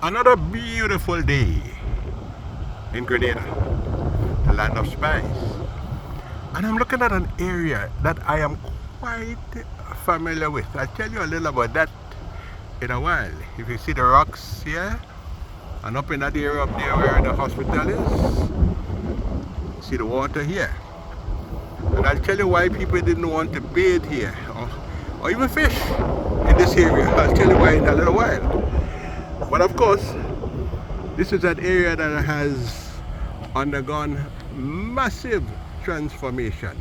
Another beautiful day in Grenada, the land of spice. And I'm looking at an area that I am quite familiar with. I'll tell you a little about that in a while. If you see the rocks here, and up in that area up there where the hospital is, see the water here. And I'll tell you why people didn't want to bathe here or even fish in this area. I'll tell you why in a little while. But of course, this is an area that has undergone massive transformation.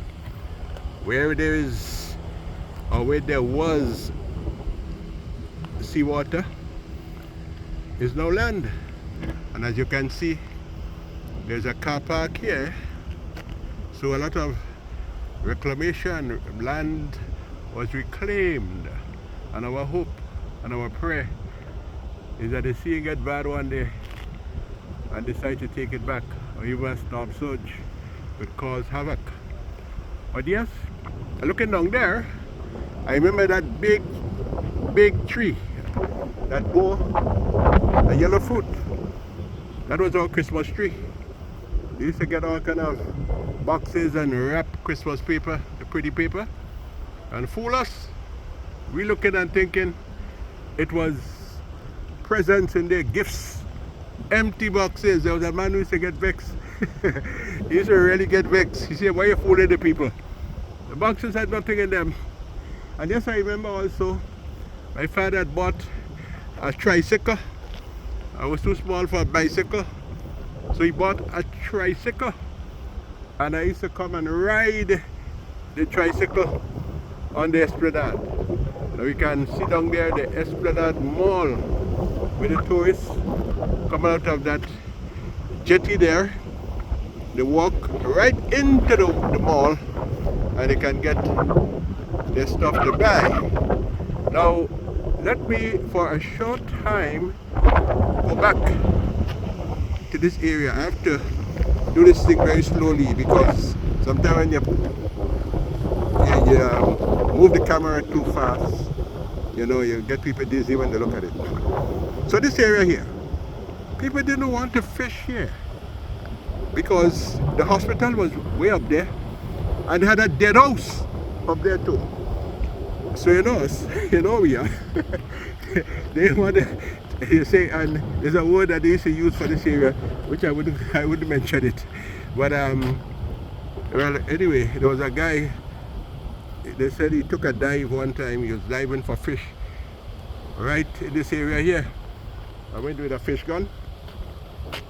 Where there is, or where there was seawater, is now land. And as you can see, there's a car park here. So a lot of reclamation land was reclaimed. And our hope and our prayer is that the sea get bad one day and decide to take it back, or even a storm surge would cause havoc. But yes, looking down there, I remember that big tree that bore a yellow fruit. That was our Christmas tree. We used to get all kind of boxes and wrap Christmas paper, the pretty paper, and fool us. We looking and thinking it was presents in their gifts. Empty boxes. There was a man who used to get vexed. He used to really get vexed. He said, why are you fooling the people? The boxes had nothing in them. And yes, I remember also, my father had bought a tricycle. I was too small for a bicycle. So he bought a tricycle. And I used to come and ride the tricycle on the Esplanade. Now we can see down there the Esplanade Mall with the tourists coming out of that jetty there. They walk right into the mall and they can get their stuff to buy. Now let me for a short time go back to this area. I have to do this thing very slowly because sometimes when you move the camera too fast, you know, you get people dizzy when they look at it. So this area here, people didn't want to fish here because the hospital was way up there and they had a dead house up there too. So you know we are. They want to, you say, and there's a word that they used to use for this area, which I wouldn't mention it. But well, anyway, there was a guy. They said he took a dive one time. He was diving for fish right in this area here. I went with a fish gun,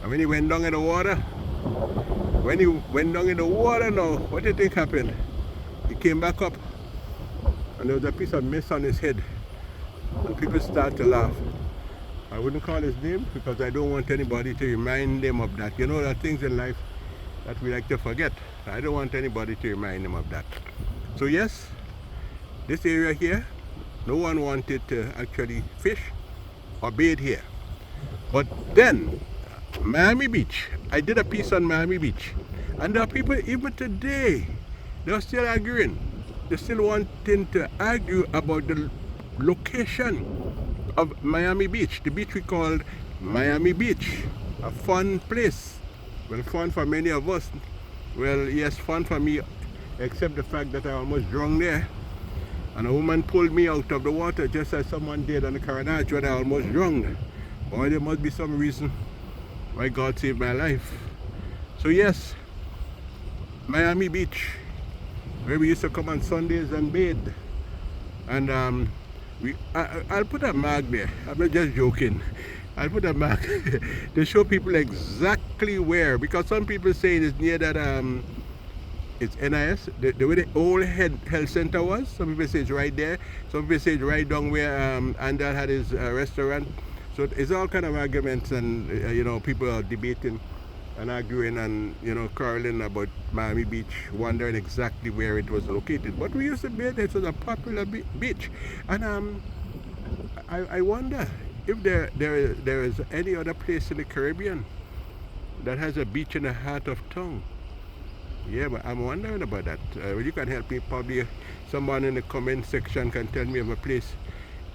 and when he went down in the water, now, what do you think happened? He came back up, and there was a piece of mist on his head, and people started to laugh. I wouldn't call his name because I don't want anybody to remind them of that. You know, there are things in life that we like to forget. I don't want anybody to remind them of that. So yes, this area here, no one wanted to actually fish or bathe here. But then, Miami Beach, I did a piece on Miami Beach, and there are people even today, they're still arguing. They're still wanting to argue about the location of Miami Beach, the beach we called Miami Beach, a fun place. Well, fun for many of us. Well, yes, fun for me, except the fact that I almost drowned there. And a woman pulled me out of the water just as someone did on the Grenada when I almost drowned. Boy, there must be some reason why God saved my life. So yes, Miami Beach, where we used to come on Sundays and bathe. And I'll put a mark there. I'm not just joking. I'll put a mark to show people exactly where, because some people say it is near that it's NIS, the way the old health center was. Some people say it's right there. Some people say it's right down where Andal had his restaurant. So it's all kind of arguments, and you know, people are debating and arguing and, you know, quarreling about Miami Beach, wondering exactly where it was located. But we used to be there. It was a popular beach, and I wonder if there is any other place in the Caribbean that has a beach in the heart of town. Yeah, but I'm wondering about that. You can help me. Probably someone in the comment section can tell me of a place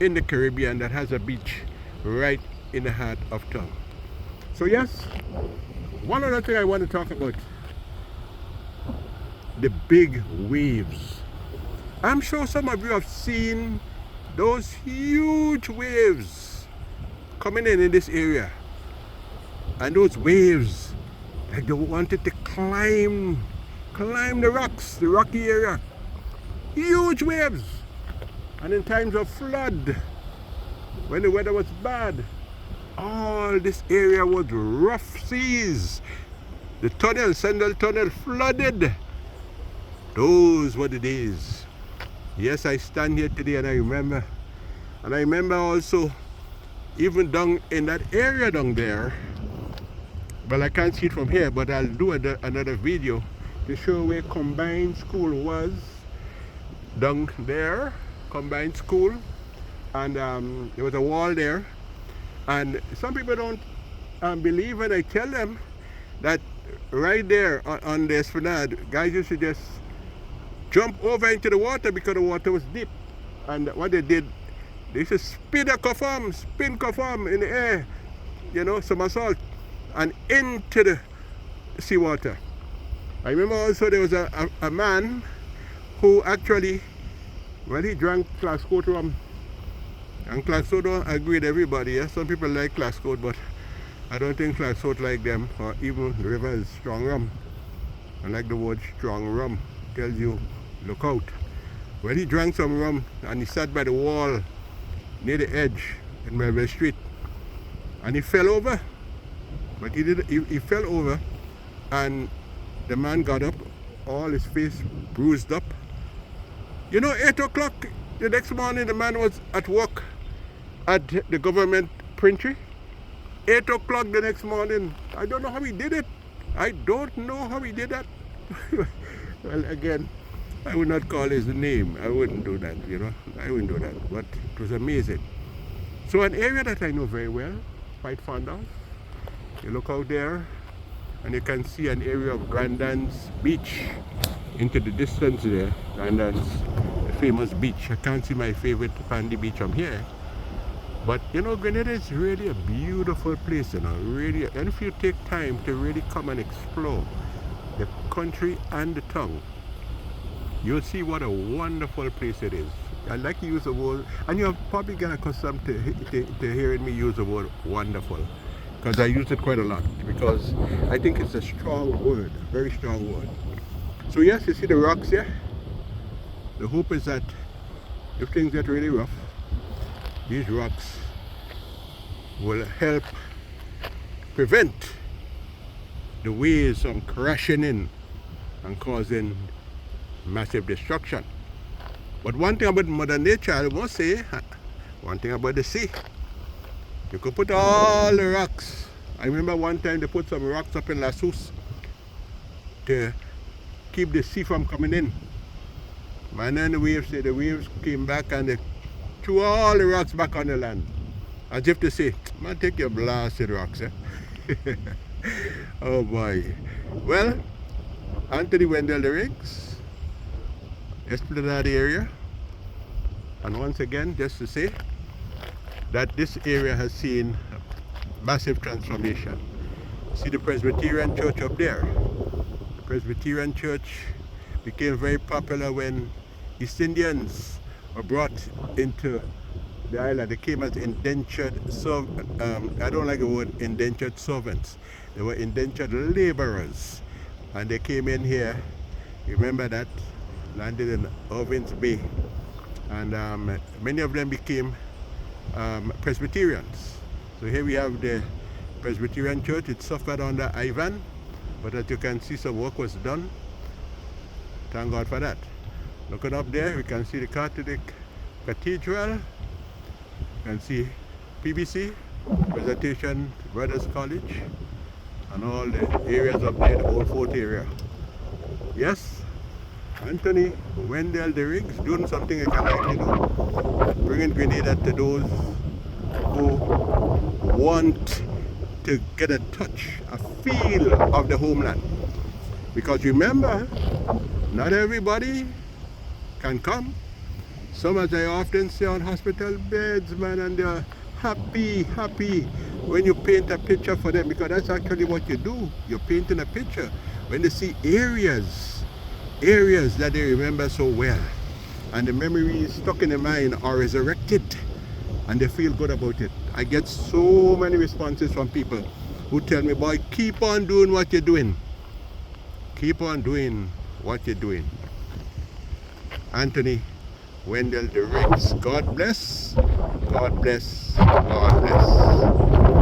in the Caribbean that has a beach right in the heart of town. So yes, one other thing I want to talk about, the big waves. I'm sure some of you have seen those huge waves coming in this area. And those waves, like they wanted to climb the rocks, the rocky area. Huge waves. And in times of flood, when the weather was bad, all this area was rough seas. The tunnel, Sandal Tunnel, flooded. Those were the days. Yes, I stand here today and I remember. And I remember also, even down in that area down there, well, I can't see it from here, but I'll do another video to show where Combined School was. Down there, Combined School. And there was a wall there. And some people don't believe when I tell them that right there on the Esplanade, guys used to just jump over into the water because the water was deep. And what they did, they used to spin conform in the air, you know, somersault, and into the seawater. I remember also there was a man who actually, well, he drank class coat rum. And class coat don't agree with everybody. Yeah? Some people like class coat, but I don't think class coat like them, or even the river is strong rum. I like the word strong rum. Tells you, look out. Well, he drank some rum and he sat by the wall near the edge in Melville Street. And he fell over. But he fell over, and the man got up, all his face bruised up. You know, 8 o'clock the next morning, the man was at work at the government printery. 8 o'clock the next morning. I don't know how he did it. I don't know how he did that. Well, again, I would not call his name. I wouldn't do that, you know. I wouldn't do that. But it was amazing. So an area that I know very well, quite fond of. You look out there and you can see an area of Grenada's beach into the distance there. Grenada's famous beach. I can't see my favorite Pandy beach from here. But you know, Grenada is really a beautiful place, you know, really. And if you take time to really come and explore the country and the town, you'll see what a wonderful place it is. I like to use the word, and you're probably get accustomed to hearing me use the word wonderful, because I use it quite a lot, because I think it's a strong word, a very strong word. So yes, you see the rocks here. The hope is that if things get really rough, these rocks will help prevent the waves from crashing in and causing massive destruction. But one thing about Mother Nature, I must say, one thing about the sea, you could put all the rocks. I remember one time they put some rocks up in La Sousse to keep the sea from coming in. And then the waves came back and they threw all the rocks back on the land. As if to say, man, take your blasted rocks, eh? Oh boy. Well, Anthony Wendell the Riggs, Esplanade area. And once again, just to say that this area has seen a massive transformation. See the Presbyterian church up there. The Presbyterian church became very popular when East Indians were brought into the island. They came as indentured I don't like the word indentured servants. They were indentured laborers, and they came in here. Remember that? Landed in Irving's Bay, and many of them became Presbyterians. So here we have the Presbyterian church. It suffered under Ivan, but as you can see, some work was done. Thank God for that. Looking up there, we can see the Catholic Cathedral. You can see PBC, Presentation Brothers College, and all the areas up there, the Old Fort area. Yes, Anthony Wendell the Riggs doing something I can like, you know, bringing Grenada to those who want to get a touch, a feel of the homeland. Because remember, not everybody can come. Some, as I often say, on hospital beds, man, and they're happy when you paint a picture for them, because that's actually what you do. You're painting a picture. When they see areas that they remember so well, and the memory is stuck in their mind or resurrected, and they feel good about it. I get so many responses from people who tell me, boy, keep on doing what you're doing. Keep on doing what you're doing. Anthony Wendell directs. God bless. God bless. God bless.